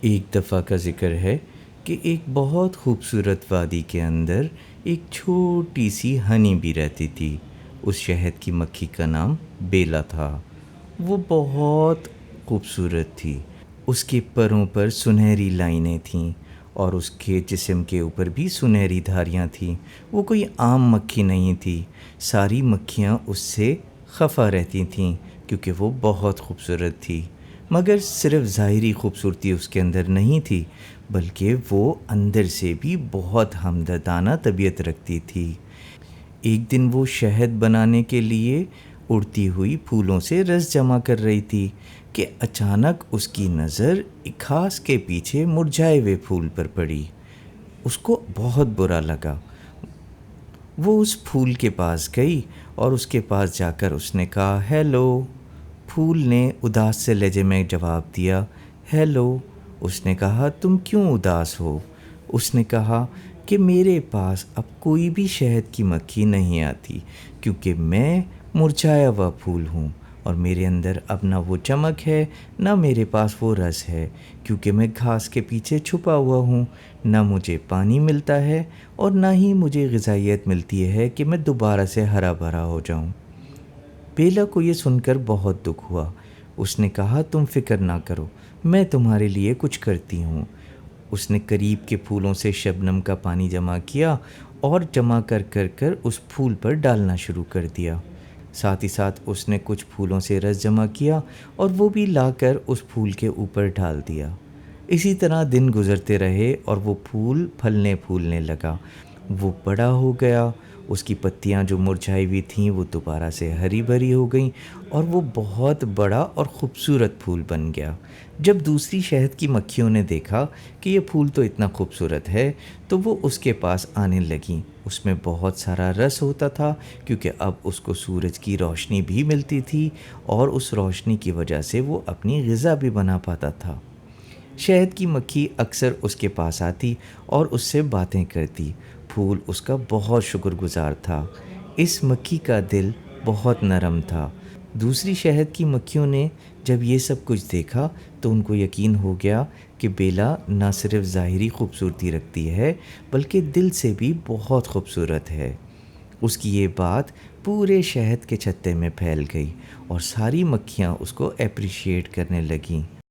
ایک دفعہ کا ذکر ہے کہ ایک بہت خوبصورت وادی کے اندر ایک چھوٹی سی ہنی بھی رہتی تھی۔ اس شہد کی مکھی کا نام بیلا تھا۔ وہ بہت خوبصورت تھی۔ اس کے پروں پر سنہری لائنیں تھیں اور اس کے جسم کے اوپر بھی سنہری دھاریاں تھیں۔ وہ کوئی عام مکھی نہیں تھی۔ ساری مکھیاں اس سے خفا رہتی تھیں کیونکہ وہ بہت خوبصورت تھی۔ مگر صرف ظاہری خوبصورتی اس کے اندر نہیں تھی، بلکہ وہ اندر سے بھی بہت ہمدردانہ طبیعت رکھتی تھی۔ ایک دن وہ شہد بنانے کے لیے اڑتی ہوئی پھولوں سے رس جمع کر رہی تھی کہ اچانک اس کی نظر ایک گھاس کے پیچھے مرجھائے ہوئے پھول پر پڑی۔ اس کو بہت برا لگا۔ وہ اس پھول کے پاس گئی اور اس کے پاس جا کر اس نے کہا، ہیلو۔ پھول نے اداس سے لہجے میں جواب دیا، ہیلو۔ اس نے کہا، تم کیوں اداس ہو؟ اس نے کہا کہ میرے پاس اب کوئی بھی شہد کی مکھی نہیں آتی کیونکہ میں مرجھایا ہوا پھول ہوں اور میرے اندر اب نہ وہ چمک ہے نہ میرے پاس وہ رس ہے کیونکہ میں گھاس کے پیچھے چھپا ہوا ہوں۔ نہ مجھے پانی ملتا ہے اور نہ ہی مجھے غذائیت ملتی ہے کہ میں دوبارہ سے ہرا بھرا ہو جاؤں۔ بیلا کو یہ سن کر بہت دکھ ہوا۔ اس نے کہا، تم فکر نہ کرو، میں تمہارے لیے کچھ کرتی ہوں۔ اس نے قریب کے پھولوں سے شبنم کا پانی جمع کیا اور جمع کر اس پھول پر ڈالنا شروع کر دیا۔ ساتھ ہی ساتھ اس نے کچھ پھولوں سے رس جمع کیا اور وہ بھی لا کر اس پھول کے اوپر ڈال دیا۔ اسی طرح دن گزرتے رہے اور وہ پھول پھلنے پھولنے لگا۔ وہ بڑا ہو گیا، اس کی پتیاں جو مرجھائی ہوئی تھیں وہ دوبارہ سے ہری بھری ہو گئیں اور وہ بہت بڑا اور خوبصورت پھول بن گیا۔ جب دوسری شہد کی مکھیوں نے دیکھا کہ یہ پھول تو اتنا خوبصورت ہے تو وہ اس کے پاس آنے لگیں۔ اس میں بہت سارا رس ہوتا تھا کیونکہ اب اس کو سورج کی روشنی بھی ملتی تھی اور اس روشنی کی وجہ سے وہ اپنی غذا بھی بنا پاتا تھا۔ شہد کی مکھی اکثر اس کے پاس آتی اور اس سے باتیں کرتی۔ پھول اس کا بہت شکر گزار تھا۔ اس مکھی کا دل بہت نرم تھا۔ دوسری شہد کی مکھیوں نے جب یہ سب کچھ دیکھا تو ان کو یقین ہو گیا کہ بیلا نہ صرف ظاہری خوبصورتی رکھتی ہے بلکہ دل سے بھی بہت خوبصورت ہے۔ اس کی یہ بات پورے شہد کے چھتے میں پھیل گئی اور ساری مکھیاں اس کو اپریشیٹ کرنے لگیں۔